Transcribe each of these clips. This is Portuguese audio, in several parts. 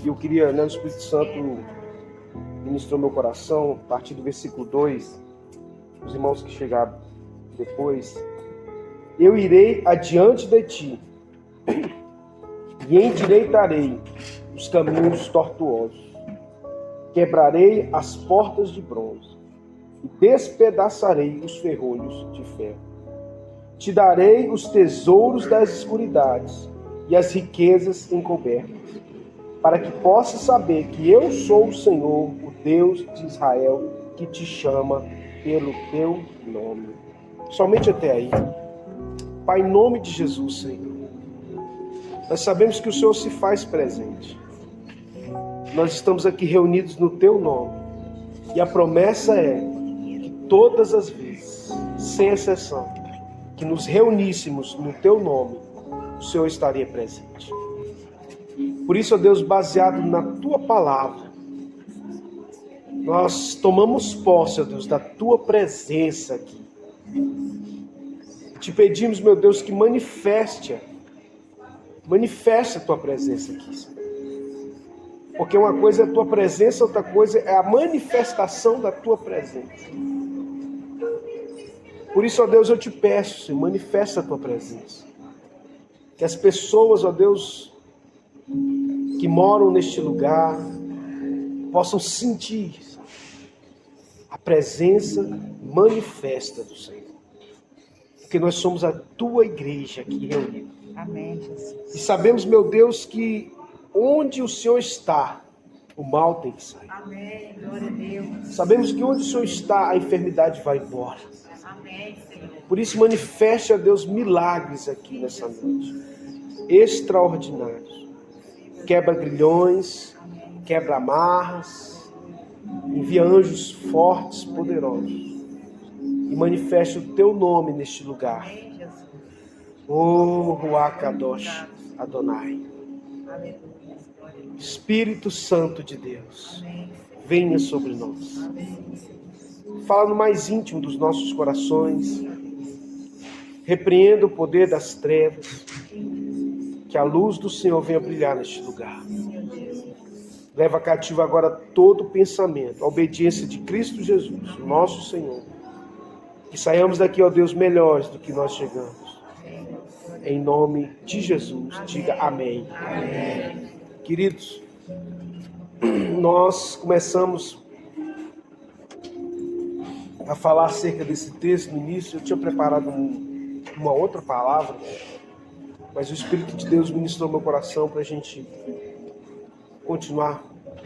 E eu queria, o Espírito Santo ministrou meu coração, a partir do versículo 2, os irmãos que chegaram depois. Eu irei adiante de ti e endireitarei os caminhos tortuosos. Quebrarei as portas de bronze e despedaçarei os ferrolhos de ferro. Te darei os tesouros das escuridades e as riquezas encobertas, para que possas saber que eu sou o Senhor, o Deus de Israel, que te chama pelo teu nome. Somente até aí. Pai, em nome de Jesus, Senhor, nós sabemos que o Senhor se faz presente. Nós estamos aqui reunidos no teu nome. E a promessa é que todas as vezes, sem exceção, que nos reuníssemos no teu nome, o Senhor estaria presente. Por isso, ó Deus, baseado na tua palavra, nós tomamos posse, ó Deus, da tua presença aqui. Te pedimos, meu Deus, que manifeste a tua presença aqui, Senhor. Porque uma coisa é a tua presença, outra coisa é a manifestação da tua presença. Por isso, ó Deus, eu te peço, Senhor, manifesta a tua presença. Que as pessoas, ó Deus, que moram neste lugar, possam sentir a presença manifesta do Senhor. Porque nós somos a tua igreja aqui reunida. Amém, Jesus. E sabemos, meu Deus, que onde o Senhor está, o mal tem que sair. Amém, glória a Deus. Sabemos que onde o Senhor está, a enfermidade vai embora. Amém, Senhor. Por isso, manifeste, a Deus, milagres aqui nessa noite. Extraordinários. Quebra grilhões, quebra amarras, envia anjos fortes, poderosos. E manifeste o teu nome neste lugar. Amém, Jesus. Oh, Ruach Kadosh Adonai. Aleluia. Glória a Deus. Espírito Santo de Deus, Amém. venha sobre nós. Amém. Fala no mais íntimo dos nossos corações. Repreenda o poder das trevas. Que a luz do Senhor venha brilhar neste lugar. Leva cativo agora todo pensamento, a obediência de Cristo Jesus, nosso Senhor. Que saiamos daqui, ó Deus, melhores do que nós chegamos. Em nome de Jesus, diga amém. Amém. Queridos, nós começamos a falar acerca desse texto no início. Eu tinha preparado uma outra palavra, mas o Espírito de Deus ministrou meu coração para a gente continuar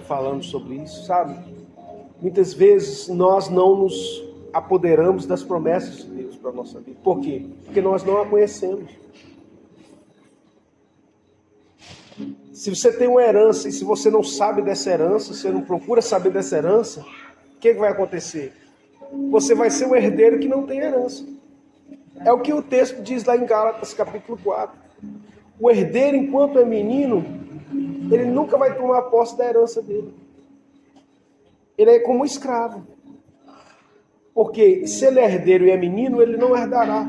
falando sobre isso, sabe? Muitas vezes nós não nos apoderamos das promessas de Deus para a nossa vida. Por quê? Porque nós não a conhecemos. Se você tem uma herança e se você não sabe dessa herança, você não procura saber dessa herança, o que vai acontecer? Você vai ser um herdeiro que não tem herança. É o que o texto diz lá em Gálatas, capítulo 4. O herdeiro, enquanto é menino, ele nunca vai tomar posse da herança dele. Ele é como um escravo. Porque se ele é herdeiro e é menino, ele não herdará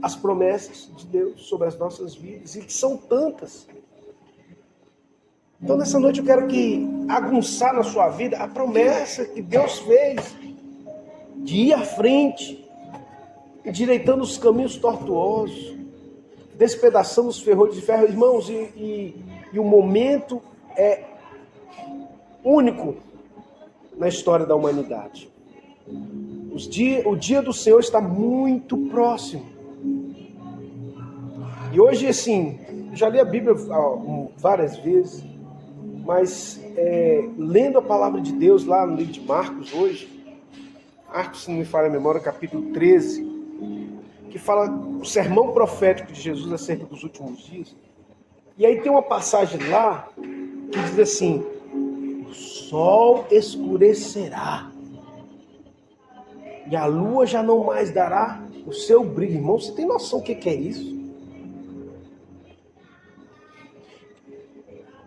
as promessas de Deus sobre as nossas vidas. E que são tantas. Então, nessa noite eu quero que aguçar na sua vida a promessa que Deus fez de ir à frente, endireitando os caminhos tortuosos, despedaçando os ferrolhos de ferro. Irmãos, e o momento é único na história da humanidade. O dia do Senhor está muito próximo. E hoje, assim, já li a Bíblia várias vezes, mas lendo a palavra de Deus lá no livro de Marcos hoje, Marcos, se não me falha a memória, capítulo 13, que fala o sermão profético de Jesus acerca dos últimos dias. E aí tem uma passagem lá que diz assim: o sol escurecerá e a lua já não mais dará o seu brilho. Irmão, você tem noção do que é isso?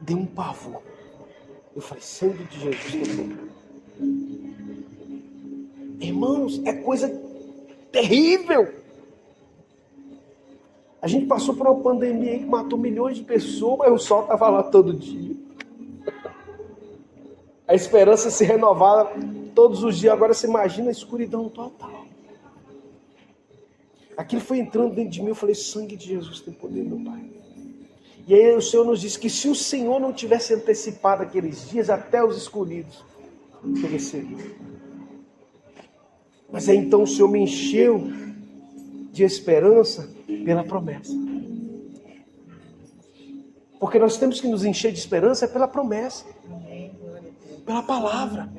Deu um pavor. Eu falei, sangue de Jesus. Irmãos, é coisa terrível. A gente passou por uma pandemia aí que matou milhões de pessoas, mas o sol estava lá todo dia. A esperança se renovava todos os dias. Agora você imagina a escuridão total. Aquilo foi entrando dentro de mim. Eu falei, sangue de Jesus tem poder, meu Pai. E aí o Senhor nos disse que se o Senhor não tivesse antecipado aqueles dias, até os escolhidos pereceriam. Mas aí então o Senhor me encheu de esperança pela promessa. Porque nós temos que nos encher de esperança pela promessa. Pela palavra.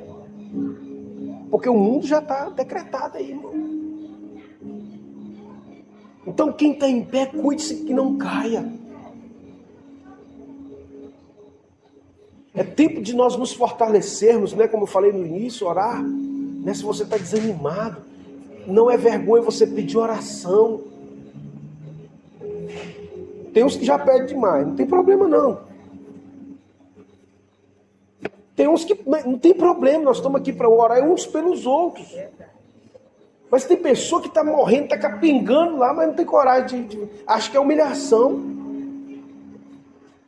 Porque o mundo já está decretado aí, irmão. Então quem está em pé, cuide-se que não caia. É tempo de nós nos fortalecermos, né? Como eu falei no início, orar. Né? Se você está desanimado, não é vergonha você pedir oração. Tem uns que já pedem demais, não tem problema não. Tem uns que não tem problema, nós estamos aqui para orar uns pelos outros. Mas tem pessoa que está morrendo, está capingando lá, mas não tem coragem acho que é humilhação.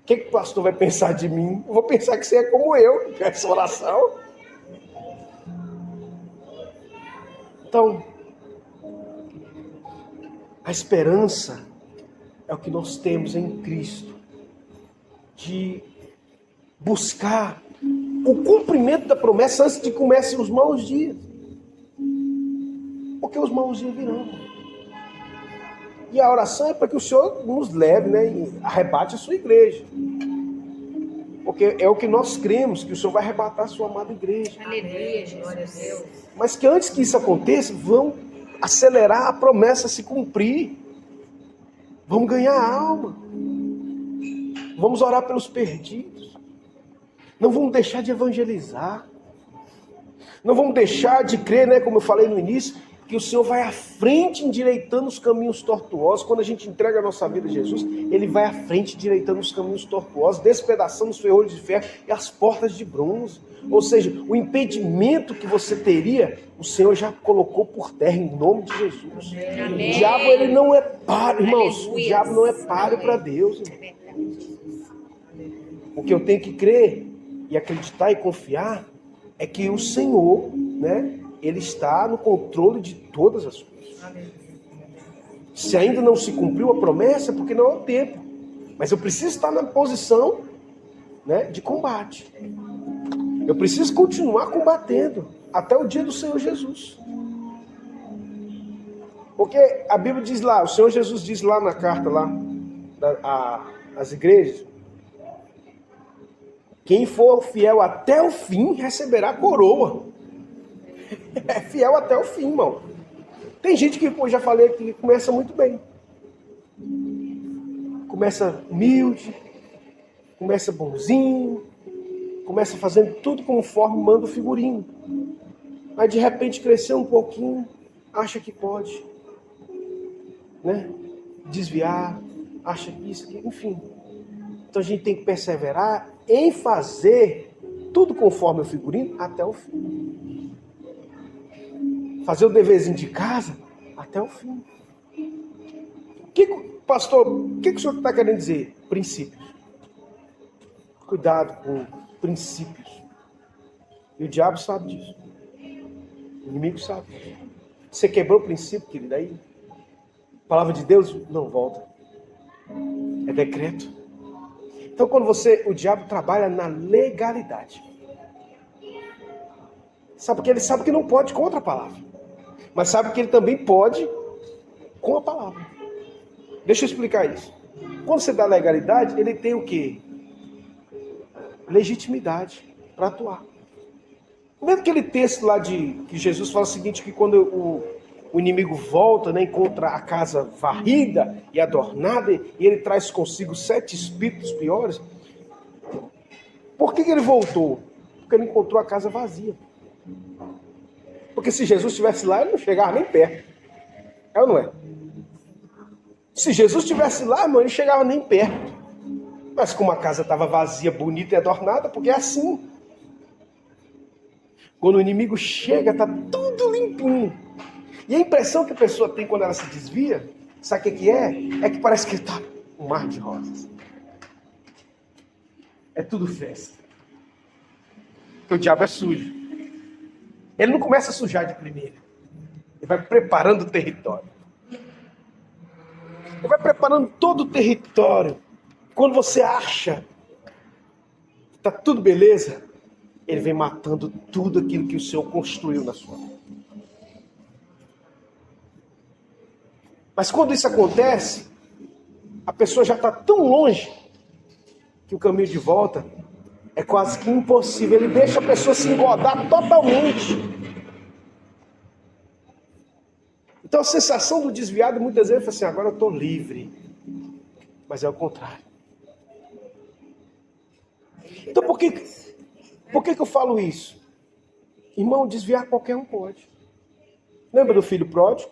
O que o pastor vai pensar de mim? Eu vou pensar que você é como eu, que é essa oração. Então, a esperança é o que nós temos em Cristo, de buscar o cumprimento da promessa antes de que comecem os maus dias. Porque os maus dias virão. E a oração é para que o Senhor nos leve, né, e arrebate a sua igreja. Porque é o que nós cremos, que o Senhor vai arrebatar a sua amada igreja. Aleluia, glória a Deus. Mas que antes que isso aconteça, vão acelerar a promessa se cumprir. Vamos ganhar alma. Vamos orar pelos perdidos. Não vamos deixar de evangelizar. Não vamos deixar de crer, né, como eu falei no início, que o Senhor vai à frente endireitando os caminhos tortuosos. Quando a gente entrega a nossa vida a Jesus, Ele vai à frente endireitando os caminhos tortuosos, despedaçando os ferrolhos de ferro e as portas de bronze. Ou seja, o impedimento que você teria, o Senhor já colocou por terra em nome de Jesus. Amém. O diabo, ele não é páreo, irmãos. Aleluia. O diabo não é páreo para Deus. O que eu tenho que crer e acreditar e confiar é que o Senhor, né, Ele está no controle de todas as coisas. Se ainda não se cumpriu a promessa, é porque não é o tempo. Mas eu preciso estar na posição, né, de combate. Eu preciso continuar combatendo até o dia do Senhor Jesus. Porque a Bíblia diz lá, o Senhor Jesus diz lá na carta lá, às igrejas, quem for fiel até o fim receberá a coroa. É fiel até o fim, irmão. Tem gente que, eu já falei, que começa muito bem. Começa humilde, começa bonzinho, começa fazendo tudo conforme manda o figurino. Mas de repente cresceu um pouquinho, acha que pode, né, desviar, acha que isso, enfim. Então a gente tem que perseverar em fazer tudo conforme o figurino até o fim. Fazer o deverzinho de casa até o fim. Pastor, o que o senhor está querendo dizer? Princípios. Cuidado com princípios. E o diabo sabe disso. O inimigo sabe disso. Você quebrou o princípio, querido, aí a palavra de Deus não volta. É decreto. Então quando o diabo trabalha na legalidade. Sabe que ele sabe que não pode contra a palavra. Mas sabe que ele também pode com a palavra. Deixa eu explicar isso. Quando você dá legalidade, ele tem o quê? Legitimidade para atuar. Lembra aquele texto lá que Jesus fala o seguinte, que quando o inimigo volta, né, encontra a casa varrida e adornada, e ele traz consigo 7 espíritos piores. Por que ele voltou? Porque ele encontrou a casa vazia. Porque se Jesus estivesse lá, ele não chegava nem perto. É ou não é? Se Jesus estivesse lá, irmão, ele chegava nem perto. Mas como a casa estava vazia, bonita e adornada, porque é assim. Quando o inimigo chega, está tudo limpinho. E a impressão que a pessoa tem quando ela se desvia, sabe o que é? É que parece que está um mar de rosas. É tudo festa. Porque o diabo é sujo. Ele não começa a sujar de primeira. Ele vai preparando o território. Ele vai preparando todo o território. Quando você acha que está tudo beleza, ele vem matando tudo aquilo que o Senhor construiu na sua vida. Mas quando isso acontece, a pessoa já está tão longe que o caminho de volta é quase que impossível. Ele deixa a pessoa se engodar totalmente. Então a sensação do desviado muitas vezes é assim, agora eu estou livre. Mas é o contrário. Então por que eu falo isso? Irmão, desviar qualquer um pode. Lembra do filho pródigo?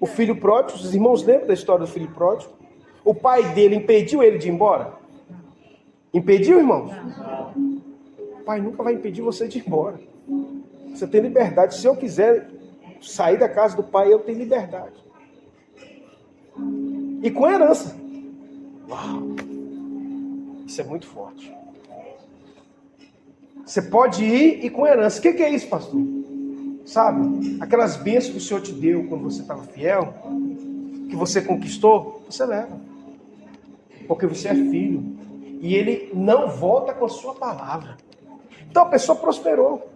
O filho pródigo, os irmãos lembram da história do filho pródigo? O pai dele impediu ele de ir embora? Impediu, irmãos? O pai nunca vai impedir você de ir embora. Você tem liberdade. Se eu quiser sair da casa do pai, eu tenho liberdade. E com herança. Uau! Isso é muito forte. Você pode ir e com herança. O que é isso, pastor? Sabe? Aquelas bênçãos que o Senhor te deu quando você estava fiel, que você conquistou, você leva. Porque você é filho. E ele não volta com a sua palavra. Então a pessoa prosperou.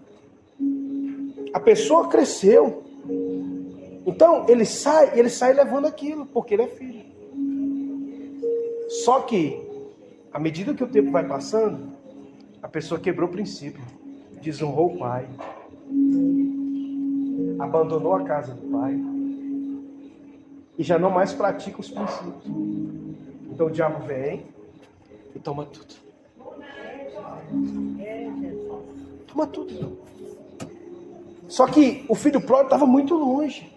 A pessoa cresceu. Então ele sai levando aquilo, porque ele é filho. Só que, à medida que o tempo vai passando, a pessoa quebrou o princípio. Desonrou o pai. Abandonou a casa do pai. E já não mais pratica os princípios. Então o diabo vem e toma tudo. Toma tudo. Só que o filho pródigo estava muito longe.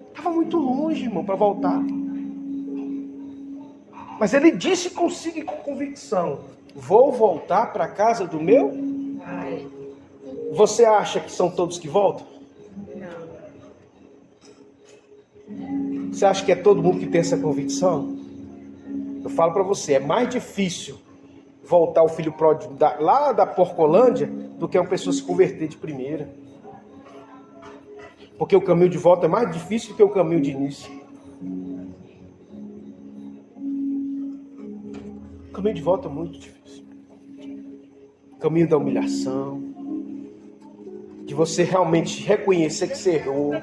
Estava muito longe, irmão, para voltar. Mas ele disse consigo com convicção: vou voltar para a casa do meu pai. Você acha que são todos que voltam? Não. Você acha que é todo mundo que tem essa convicção? Eu falo para você, é mais difícil voltar o filho pródigo lá da Porcolândia do que uma pessoa se converter de primeira. Porque o caminho de volta é mais difícil do que o caminho de início. O caminho de volta é muito difícil. O caminho da humilhação, de você realmente reconhecer que você errou,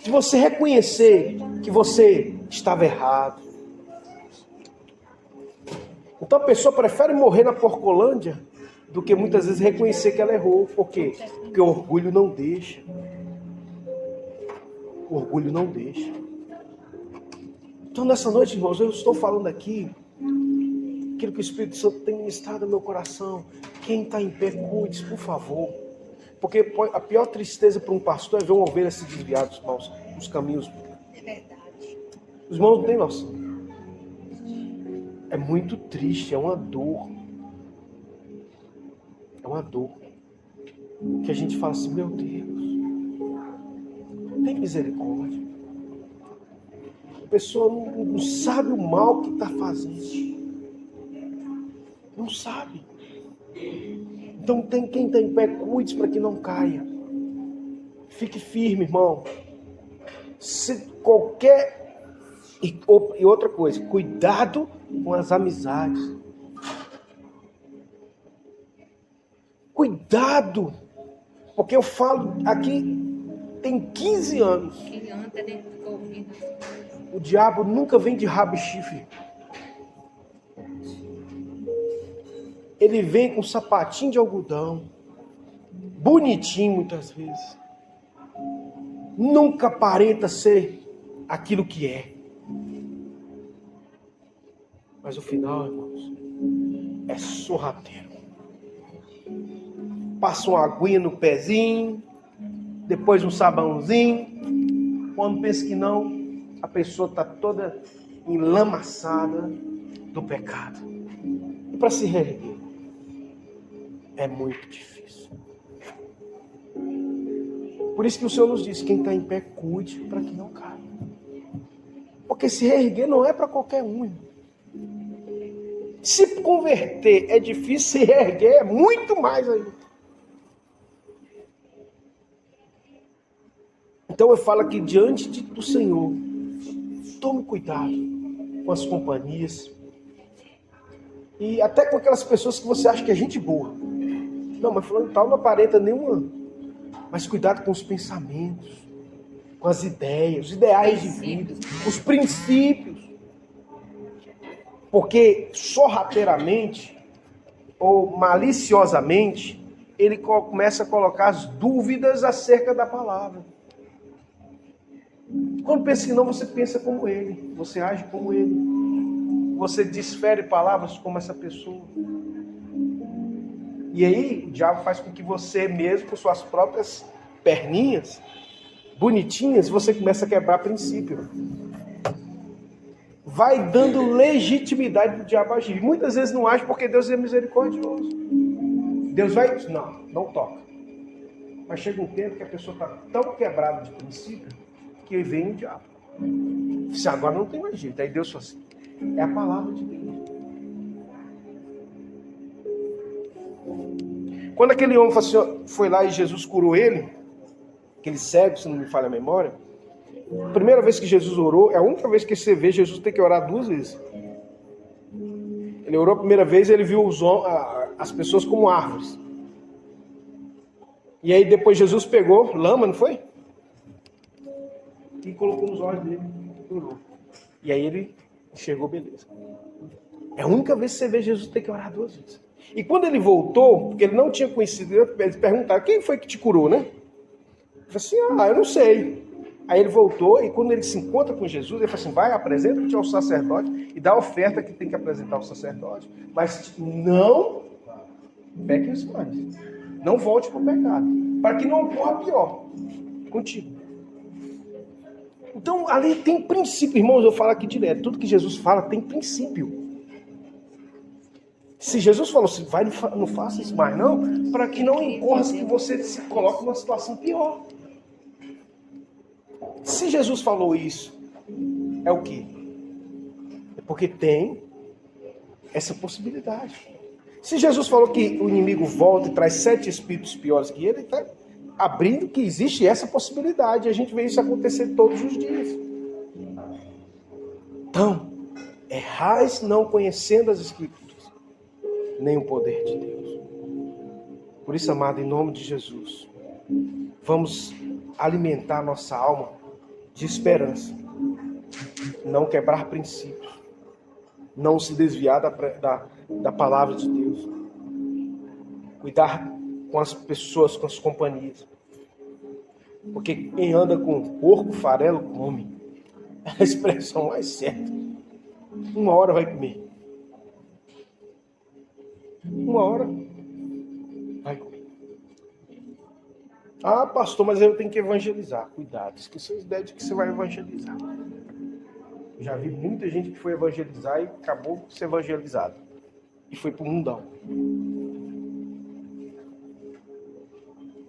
de você reconhecer que você estava errado. Então a pessoa prefere morrer na Porcolândia do que muitas vezes reconhecer que ela errou. Por quê? Porque o orgulho não deixa. O orgulho não deixa. Então nessa noite, irmãos, eu estou falando aqui aquilo que o Espírito Santo tem ministrado no meu coração. Quem está em pé, cuide, por favor. Porque a pior tristeza para um pastor é ver uma ovelha se desviar dos caminhos. É verdade. Os irmãos não têm noção. É muito triste, é uma dor. É uma dor. Que a gente fala assim, meu Deus, tem misericórdia. A pessoa não sabe o mal que está fazendo. Não sabe. Então quem está em pé, cuide para que não caia. Fique firme, irmão. Se qualquer... E outra coisa, cuidado com as amizades. Cuidado. Porque eu falo aqui, tem 15 anos. Quem anda dentro do ouvido. O diabo nunca vem de rabo e chifre. Ele vem com sapatinho de algodão, bonitinho muitas vezes. Nunca aparenta ser aquilo que é. Mas o final, irmãos, é sorrateiro. Passa uma aguinha no pezinho, depois um sabãozinho. Quando pensa que não, a pessoa está toda enlamaçada do pecado. E para se reerguer, é muito difícil. Por isso que o Senhor nos diz, quem está em pé, cuide para que não caia. Porque se reerguer não é para qualquer um. Se converter é difícil, se erguer é muito mais ainda. Então eu falo aqui diante do Senhor, tome cuidado com as companhias e até com aquelas pessoas que você acha que é gente boa. Não, mas falando tal não aparenta nenhuma. Mas cuidado com os pensamentos, com as ideias, os ideais de vida, os princípios. Porque sorrateiramente ou maliciosamente ele começa a colocar as dúvidas acerca da palavra. Quando pensa que não, você pensa como ele, você age como ele, você desfere palavras como essa pessoa. E aí o diabo faz com que você mesmo, com suas próprias perninhas bonitinhas, você começa a quebrar princípio. Vai dando legitimidade para o diabo agir. Muitas vezes não age porque Deus é misericordioso. Deus vai, não toca. Mas chega um tempo que a pessoa está tão quebrada de princípio que vem o diabo. Se agora não tem mais jeito. Aí Deus fala assim, é a palavra de Deus. Quando aquele homem foi lá e Jesus curou ele, aquele cego, se não me falha a memória, a primeira vez que Jesus orou, é a única vez que você vê Jesus ter que orar 2 vezes. Ele orou a primeira vez e ele viu as pessoas como árvores. E aí depois Jesus pegou lama, não foi? E colocou nos olhos dele. Orou. E aí ele enxergou beleza. É a única vez que você vê Jesus ter que orar 2 vezes. E quando ele voltou, porque ele não tinha conhecido, eles perguntaram, quem foi que te curou, né? Ele falou assim, eu não sei. Aí ele voltou e quando ele se encontra com Jesus, ele fala assim, vai, apresenta-te ao sacerdote e dá a oferta que tem que apresentar ao sacerdote. Mas não peques mais. Não volte para o pecado. Para que não ocorra pior contigo. Então, ali tem princípio. Irmãos, eu falo aqui direto. Tudo que Jesus fala tem princípio. Se Jesus falou assim, vai, não faça isso mais não, para que não incorra que você se coloque numa situação pior. Se Jesus falou isso, é o quê? É porque tem essa possibilidade. Se Jesus falou que o inimigo volta e traz 7 espíritos piores que ele está abrindo que existe essa possibilidade. A gente vê isso acontecer todos os dias. Então, errais não conhecendo as Escrituras, nem o poder de Deus. Por isso, amado, em nome de Jesus, vamos alimentar nossa alma de esperança. Não quebrar princípios. Não se desviar da palavra de Deus. Cuidar com as pessoas, com as companhias. Porque quem anda com porco, farelo, come. É a expressão mais certa. Uma hora vai comer. Uma hora vai comer. Ah, pastor, mas eu tenho que evangelizar. Cuidado, esqueça a ideia de que você vai evangelizar. Eu já vi muita gente que foi evangelizar e acabou de ser evangelizado. E foi para o mundão.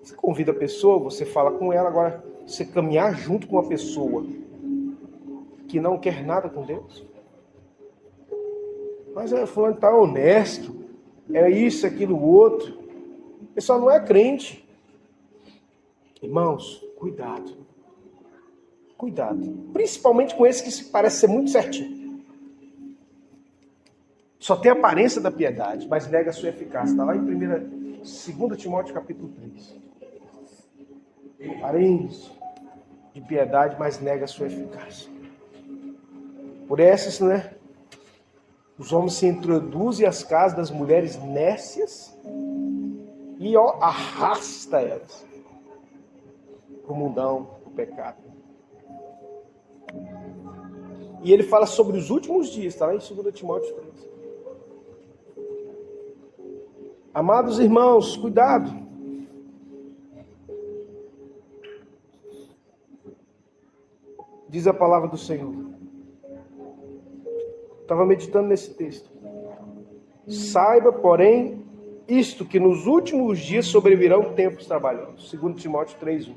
Você convida a pessoa, você fala com ela, agora você caminhar junto com uma pessoa que não quer nada com Deus. Mas fulano está honesto, é isso, aquilo, outro. Ele só não é crente. Irmãos, cuidado. Cuidado. Principalmente com esse que se parece ser muito certinho. Só tem a aparência da piedade, mas nega a sua eficácia. Está lá em 2 Timóteo capítulo 3. Aparência de piedade, mas nega a sua eficácia. Por essas, né? Os homens se introduzem às casas das mulheres nércias e arrasta elas para o mundão, para o pecado. E ele fala sobre os últimos dias, está lá em 2 Timóteo 3. Amados irmãos, cuidado. Diz a palavra do Senhor. Estava meditando nesse texto. Saiba, porém, isto, que nos últimos dias sobrevirão tempos trabalhosos. 2 Timóteo 3:1.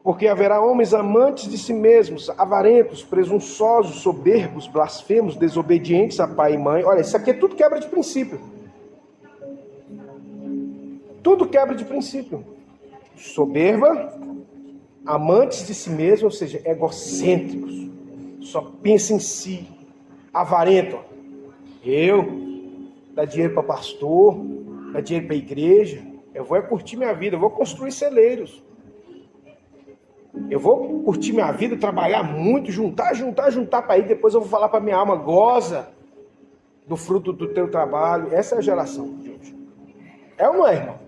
Porque haverá homens amantes de si mesmos, avarentos, presunçosos, soberbos, blasfemos, desobedientes a pai e mãe. Olha, isso aqui é tudo quebra de princípio. Tudo quebra de princípio. Soberba, amantes de si mesmos, ou seja, egocêntricos. Só pensa em si. Avarento. Dá dinheiro para pastor, dá dinheiro para igreja. Eu vou curtir minha vida, eu vou construir celeiros. Eu vou curtir minha vida, trabalhar muito, juntar para ir. Depois eu vou falar para minha alma, goza do fruto do teu trabalho. Essa é a geração de hoje. É ou não é, irmão?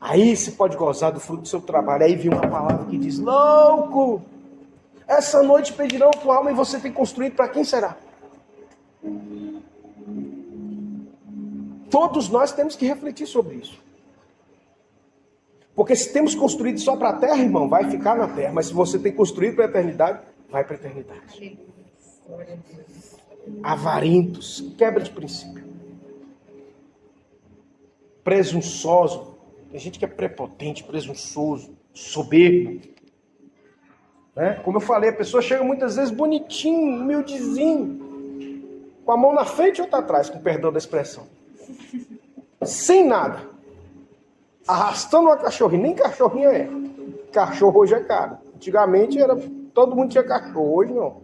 Aí você pode gozar do fruto do seu trabalho. Aí vem uma palavra que diz, louco, essa noite pedirão a tua alma e você tem construído para quem será? Todos nós temos que refletir sobre isso. Porque se temos construído só para a terra, irmão, vai ficar na terra. Mas se você tem construído para a eternidade, vai para a eternidade. Avarentos, quebra de princípio. Presunçoso. Tem gente que é prepotente, presunçoso, soberbo. Né? Como eu falei, a pessoa chega muitas vezes bonitinho, humildezinho, com a mão na frente ou atrás, com perdão da expressão. Sem nada. Arrastando uma cachorrinha. Nem cachorrinha é. Cachorro hoje é caro. Antigamente todo mundo tinha cachorro. Hoje não.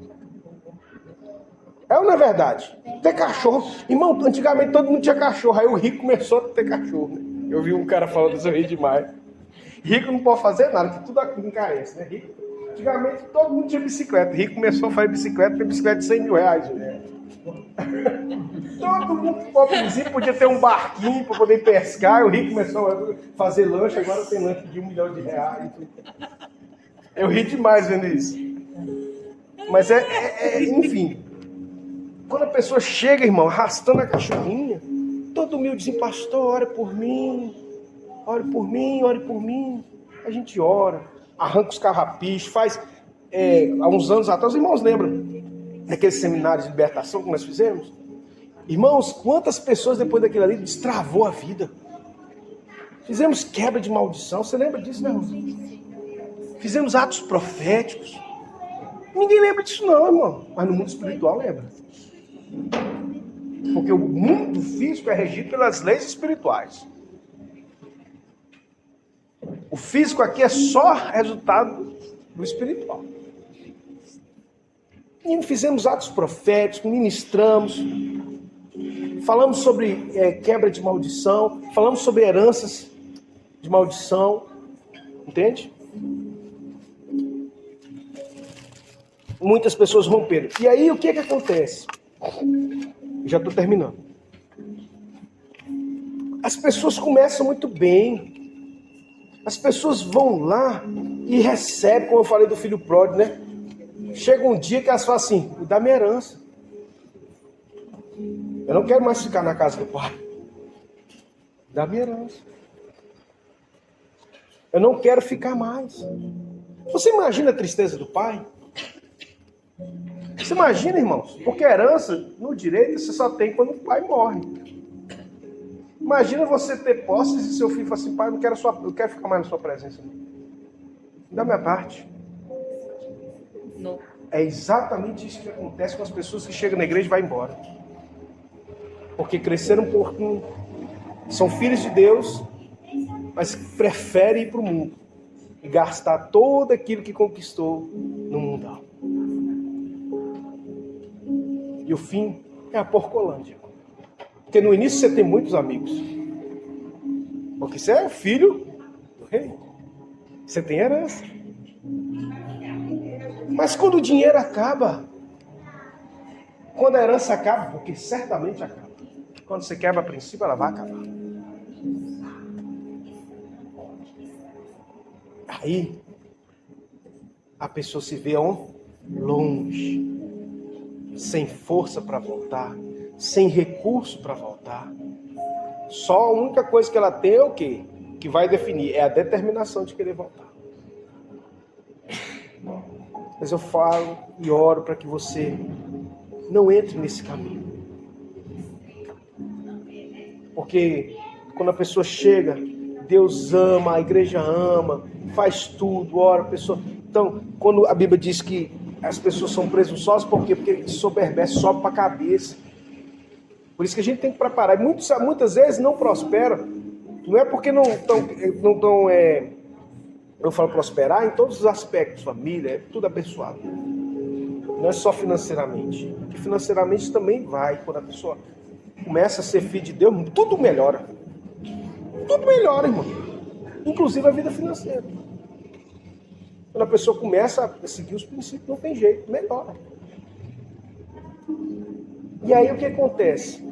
É ou não é verdade? Ter cachorro. Irmão, antigamente todo mundo tinha cachorro. Aí o rico começou a ter cachorro. Né? Eu vi um cara falando isso, eu ri demais. Rico não pode fazer nada, que tudo aqui encarece, né? Rico. Antigamente todo mundo tinha bicicleta. Rico começou a fazer bicicleta, tem bicicleta de 100 mil reais. Né? Todo mundo pobrezinho podia ter um barquinho para poder pescar. O rico começou a fazer lanche, agora tem lanche de 1 milhão de reais. Eu ri demais vendo isso. Mas enfim. Quando a pessoa chega, irmão, arrastando a cachorrinha, todo humildezinho, pastor, ore por mim. Ore por mim, ore por mim. A gente ora, arranca os carrapichos, faz... há uns anos atrás, os irmãos lembram daquele seminário de libertação que nós fizemos? Irmãos, quantas pessoas depois daquilo ali destravou a vida? Fizemos quebra de maldição, você lembra disso, né, irmão? Fizemos atos proféticos. Ninguém lembra disso não, irmão. Mas no mundo espiritual lembra. Porque o mundo físico é regido pelas leis espirituais. O físico aqui é só resultado do espiritual. E fizemos atos proféticos, ministramos, falamos sobre quebra de maldição, falamos sobre heranças de maldição, entende? Muitas pessoas romperam. E aí o que acontece? Já estou terminando. As pessoas começam muito bem. As pessoas vão lá e recebem, como eu falei do filho pródigo, né? Chega um dia que elas falam assim, me dá minha herança. Eu não quero mais ficar na casa do pai. Dá minha herança. Eu não quero ficar mais. Você imagina a tristeza do pai? Você imagina, irmãos? Porque herança, no direito, você só tem quando o pai morre. Imagina você ter posses e seu filho fala assim, pai, eu quero ficar mais na sua presença. Me dá minha parte. Não. É exatamente isso que acontece com as pessoas que chegam na igreja e vão embora. Porque cresceram um pouquinho, são filhos de Deus, mas preferem ir para o mundo e gastar todo aquilo que conquistou no mundão. E o fim é a Porcolândia. Porque no início você tem muitos amigos. Porque você é filho do rei. Você tem herança. Mas quando o dinheiro acaba, quando a herança acaba, porque certamente acaba. Quando você quebra a princípio, ela vai acabar. Aí, a pessoa se vê longe, sem força para voltar, sem recurso para voltar. Só a única coisa que ela tem é o quê? Que vai definir, é a determinação de querer voltar. Mas eu falo e oro para que você não entre nesse caminho. Porque quando a pessoa chega Deus ama, a igreja ama, faz tudo, ora, a pessoa... Então, quando a Bíblia diz que as pessoas são presunçosas, por quê? Porque soberbece, sobe para a cabeça. Por isso que a gente tem que preparar. E muitas vezes não prospera. Não é porque não estão eu falo prosperar em todos os aspectos, família, é tudo abençoado. Não é só financeiramente. Porque financeiramente também vai. Quando a pessoa começa a ser filho de Deus, tudo melhora. Tudo melhora, irmão. Inclusive a vida financeira. Quando a pessoa começa a seguir os princípios, não tem jeito, melhora. E aí o que acontece?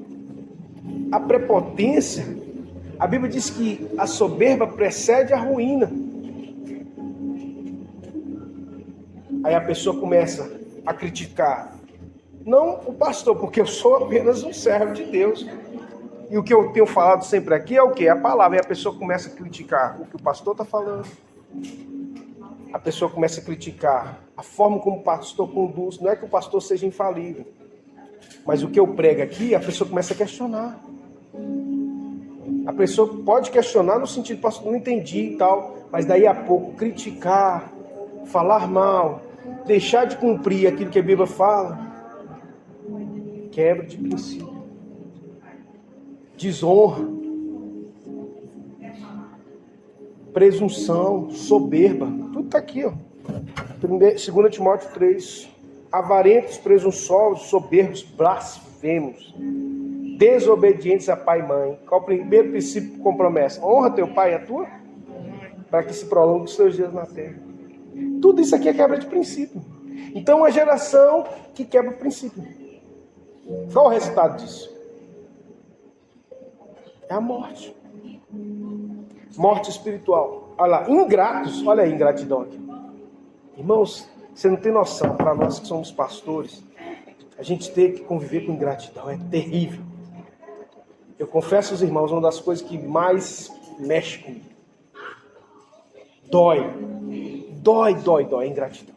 A prepotência, a Bíblia diz que a soberba precede a ruína. Aí a pessoa começa a criticar, não o pastor, porque eu sou apenas um servo de Deus. E o que eu tenho falado sempre aqui é o quê? A palavra. E a pessoa começa a criticar o que o pastor está falando. A pessoa começa a criticar a forma como o pastor conduz. Não é que o pastor seja infalível, mas o que eu prego aqui, a pessoa começa a questionar. A pessoa pode questionar no sentido, pastor, não entendi e tal, mas daí a pouco criticar, falar mal, deixar de cumprir aquilo que a Bíblia fala, quebra de princípio, desonra, presunção, soberba, tudo está aqui, ó. 2 Timóteo 3, avarentos, presunçosos, soberbos, blasfemos, desobedientes a pai e mãe. Qual o primeiro princípio com promessa? Honra teu pai e a tua, para que se prolongue os seus dias na terra. Tudo isso aqui é quebra de princípio. Então, a geração que quebra o princípio. Qual o resultado disso? É a morte. Morte espiritual. Olha lá, ingratos. Olha aí, ingratidão aqui. Irmãos, você não tem noção, para nós que somos pastores, a gente ter que conviver com ingratidão é terrível. Eu confesso aos irmãos, uma das coisas que mais mexe comigo. Dói a ingratidão.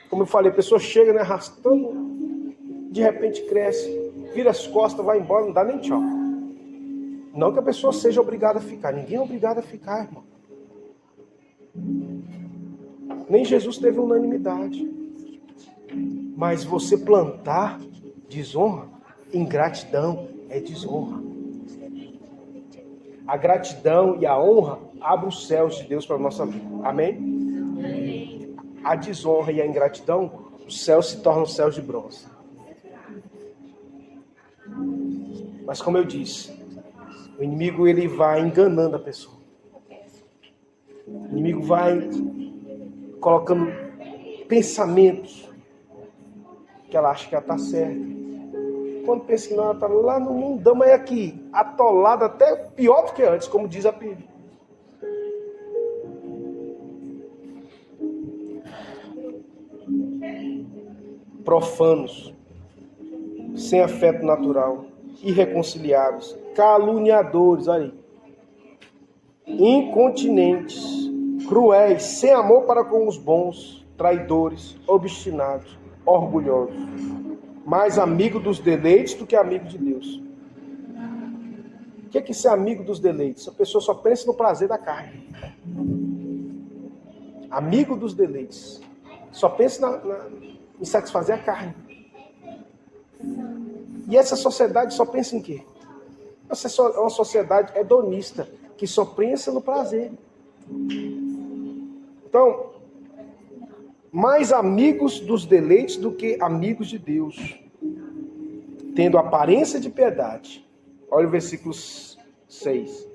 Como eu falei, a pessoa chega, né, arrastando, de repente cresce, vira as costas, vai embora, não dá nem tchau. Não que a pessoa seja obrigada a ficar. Ninguém é obrigado a ficar, irmão. Nem Jesus teve unanimidade. Mas você plantar desonra, ingratidão é desonra. A gratidão e a honra abrem os céus de Deus para a nossa vida. Amém? A desonra e a ingratidão, os céus se tornam céus de bronze. Mas como eu disse, o inimigo ele vai enganando a pessoa. O inimigo vai colocando pensamentos que ela acha que ela está certa. Quando pensa que não, ela está lá no mundão, mas é aqui, atolada até pior do que antes, como diz a Bíblia. Profanos, sem afeto natural, irreconciliáveis, caluniadores, olha aí, incontinentes, cruéis, sem amor para com os bons, traidores, obstinados, orgulhosos, mais amigo dos deleites do que amigo de Deus. O que é ser amigo dos deleites? A pessoa só pensa no prazer da carne. Amigo dos deleites. Só pensa em satisfazer a carne. E essa sociedade só pensa em quê? Essa é uma sociedade hedonista, que só pensa no prazer. Então, mais amigos dos deleites do que amigos de Deus, tendo aparência de piedade. Olha o versículo 6.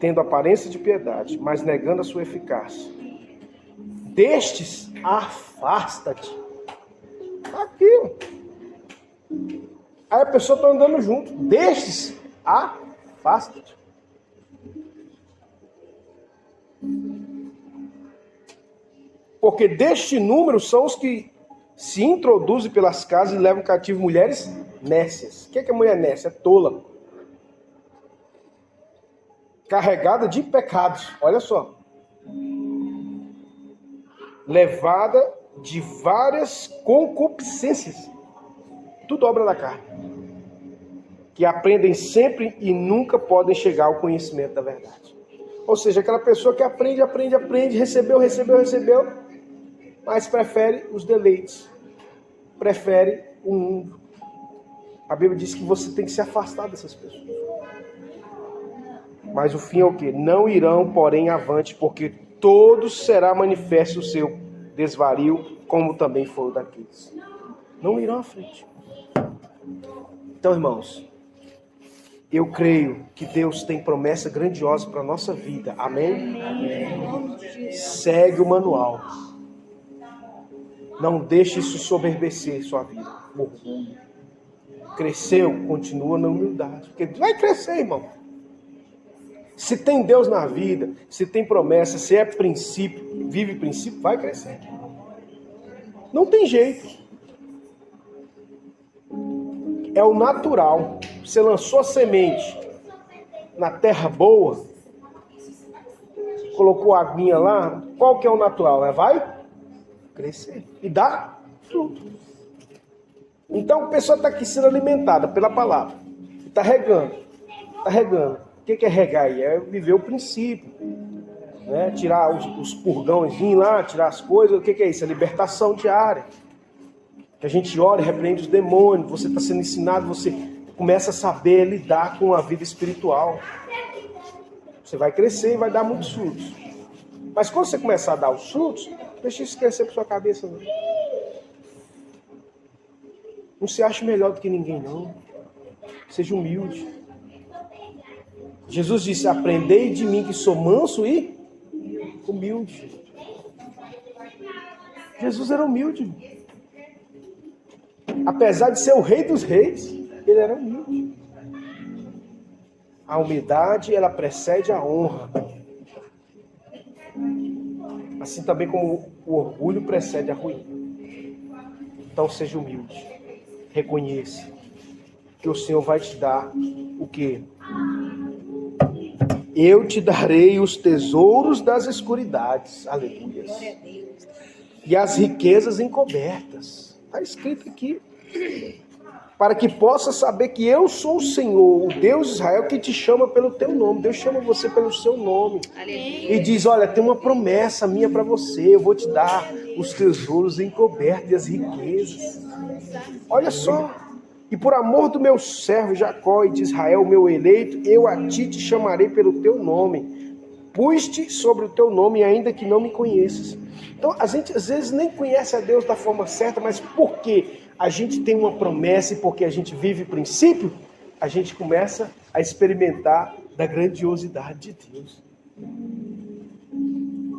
Tendo aparência de piedade, mas negando a sua eficácia. Destes, afasta-te. Aqui. Aí a pessoa está andando junto. Destes, afasta-te. Porque deste número são os que se introduzem pelas casas e levam cativo mulheres nécias. O que é mulher nécia? É tola. Carregada de pecados. Olha só. Levada de várias concupiscências. Tudo obra da carne. Que aprendem sempre e nunca podem chegar ao conhecimento da verdade. Ou seja, aquela pessoa que aprende, recebeu, mas prefere os deleites, prefere o mundo. A Bíblia diz que você tem que se afastar dessas pessoas. Mas o fim é o quê? Não irão, porém, avante, porque todos será manifesto o seu desvario, como também foi o daqueles. Não irão à frente. Então, irmãos, eu creio que Deus tem promessa grandiosa para a nossa vida. Amém? Amém. Segue o manual. Não deixe isso soberbecer sua vida. Cresceu, continua na humildade. Porque vai crescer, irmão. Se tem Deus na vida, se tem promessa, se é princípio, vive princípio, vai crescer. Não tem jeito. É o natural. Você lançou a semente na terra boa, colocou a aguinha lá, qual que é o natural? Ela vai crescer e dá fruto. Então a pessoa está aqui sendo alimentada pela palavra. Está regando. Está regando. O que é regar aí? É viver o princípio. Né? Tirar os purgãozinhos lá, tirar as coisas. O que é isso? É libertação diária. Que a gente ora e repreende os demônios. Você está sendo ensinado, você começa a saber lidar com a vida espiritual. Você vai crescer e vai dar muitos frutos. Mas quando você começar a dar os frutos, deixa isso crescer para sua cabeça. Não se ache melhor do que ninguém, não. Seja humilde. Jesus disse, aprendei de mim que sou manso e humilde. Jesus era humilde. Apesar de ser o rei dos reis, ele era humilde. A humildade, ela precede a honra. Assim também como o orgulho precede a ruína. Então seja humilde. Reconheça que o Senhor vai te dar o quê? Eu te darei os tesouros das escuridades. Aleluia. E as riquezas encobertas. Está escrito aqui. Para que possa saber que eu sou o Senhor, o Deus de Israel, que te chama pelo teu nome. Deus chama você pelo seu nome. Aleluia. E diz, olha, tem uma promessa minha para você. Eu vou te dar os tesouros encobertos e as riquezas. Olha só. E por amor do meu servo Jacó e de Israel, meu eleito, eu a ti te chamarei pelo teu nome. Pus-te sobre o teu nome, ainda que não me conheças. Então, a gente às vezes nem conhece a Deus da forma certa, mas por quê? A gente tem uma promessa e porque a gente vive princípio, a gente começa a experimentar da grandiosidade de Deus.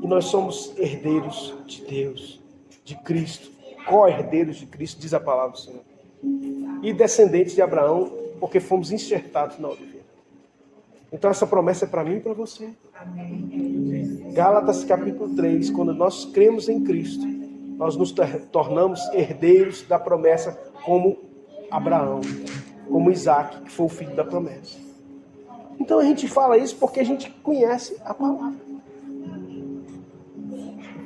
E nós somos herdeiros de Deus, de Cristo, co-herdeiros de Cristo, diz a palavra do Senhor. E descendentes de Abraão, porque fomos enxertados na oliveira. Então essa promessa é para mim e para você. Amém. Gálatas capítulo 3, quando nós cremos em Cristo, nós nos tornamos herdeiros da promessa como Abraão, como Isaac, que foi o filho da promessa. Então a gente fala isso porque a gente conhece a palavra.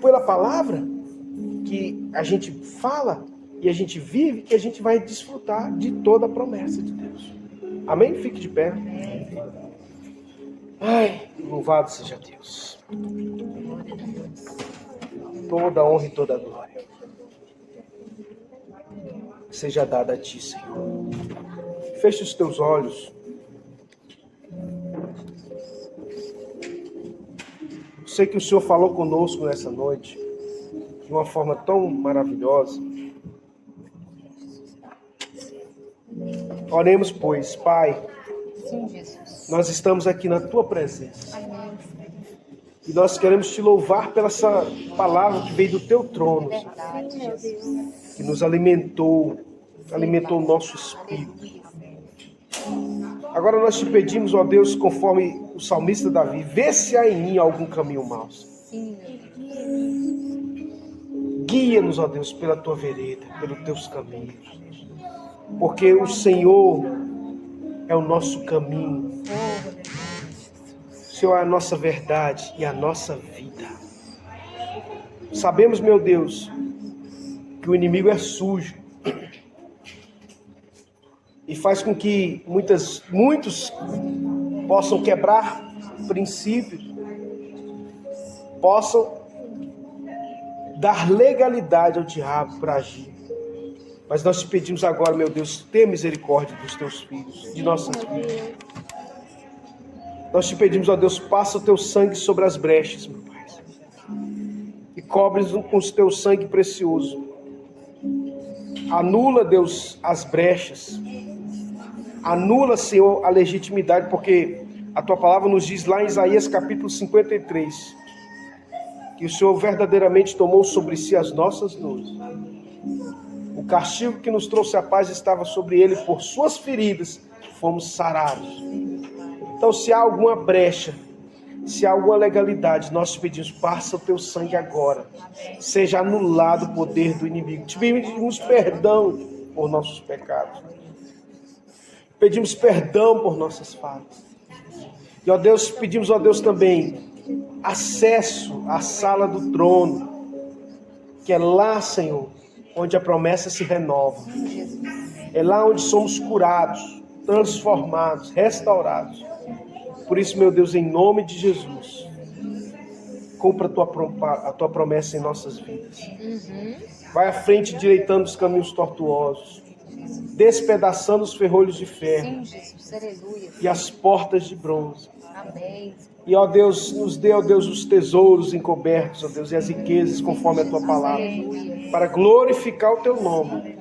Pela palavra que a gente fala e a gente vive, que a gente vai desfrutar de toda a promessa de Deus. Amém? Fique de pé. Ai, louvado seja Deus. Toda a honra e toda a glória seja dada a ti, Senhor. Feche os teus olhos. Sei que o Senhor falou conosco nessa noite de uma forma tão maravilhosa. Oremos, pois, Pai. Sim, Jesus. Nós estamos aqui na Tua presença. Amém. E nós queremos Te louvar pela essa palavra que veio do Teu trono. Verdade, Jesus. Que nos alimentou o nosso espírito. Agora nós Te pedimos, ó Deus, conforme o salmista Davi, vê se há em mim algum caminho mau. Sim. Guia-nos, ó Deus, pela Tua vereda, pelos Teus caminhos. Porque o Senhor é o nosso caminho. O Senhor é a nossa verdade e a nossa vida. Sabemos, meu Deus, que o inimigo é sujo. E faz com que muitos possam quebrar princípios. possam dar legalidade ao diabo para agir. Mas nós te pedimos agora, meu Deus, tenha misericórdia dos teus filhos, de nossas vidas. Nós te pedimos, ó Deus, passa o teu sangue sobre as brechas, meu Pai. E cobre-os com o teu sangue precioso. Anula, Deus, as brechas. Anula, Senhor, a legitimidade, porque a tua palavra nos diz lá em Isaías capítulo 53, que o Senhor verdadeiramente tomou sobre si as nossas dores. O castigo que nos trouxe a paz estava sobre ele, por suas feridas fomos sarados. Então, se há alguma brecha, se há alguma legalidade, nós te pedimos, passa o teu sangue agora. Seja anulado o poder do inimigo. Te pedimos perdão por nossos pecados. Pedimos perdão por nossas falhas. E, ó Deus, pedimos, ó Deus, também acesso à sala do trono, que é lá, Senhor, onde a promessa se renova. É lá onde somos curados, transformados, restaurados. Por isso, meu Deus, em nome de Jesus, cumpra a tua promessa em nossas vidas. Vai à frente, direitando os caminhos tortuosos, despedaçando os ferrolhos de ferro. Sim, Jesus, aleluia. E as portas de bronze. Amém. E, ó Deus, nos dê, ó Deus, os tesouros encobertos, ó Deus, e as riquezas conforme a tua palavra, para glorificar o teu nome.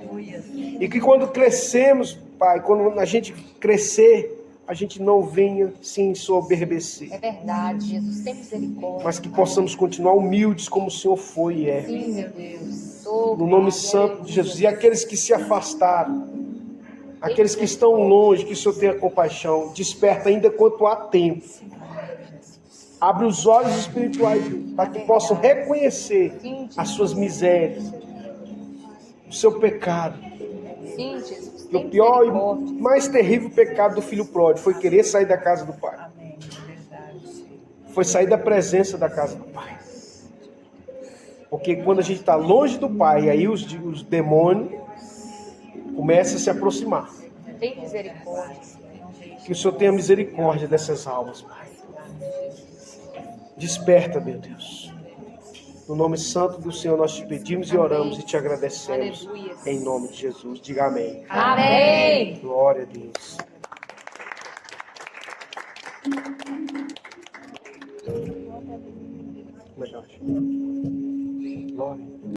E que quando crescemos, Pai, quando a gente crescer, a gente não venha se ensoberbecer. É verdade, Jesus, tem misericórdia. Mas que possamos continuar humildes como o Senhor foi e é. Sim, meu Deus. No nome santo de Jesus. E aqueles que se afastaram, aqueles que estão longe, que o Senhor tenha compaixão, desperta ainda quanto há tempo. Abre os olhos espirituais para que possam reconhecer as suas misérias, o seu pecado. Sim, Jesus. E o pior e mais terrível pecado do filho pródigo foi querer sair da casa do Pai. Foi sair da presença da casa do Pai. Porque quando a gente está longe do Pai, aí os demônios começam a se aproximar. Tem misericórdia. Que o Senhor tenha misericórdia dessas almas, Pai. Desperta, meu Deus. No nome santo do Senhor nós te pedimos e oramos e te agradecemos. Aleluia. Em nome de Jesus. Diga amém. Amém. Glória a Deus. Como é que eu acho? Glória.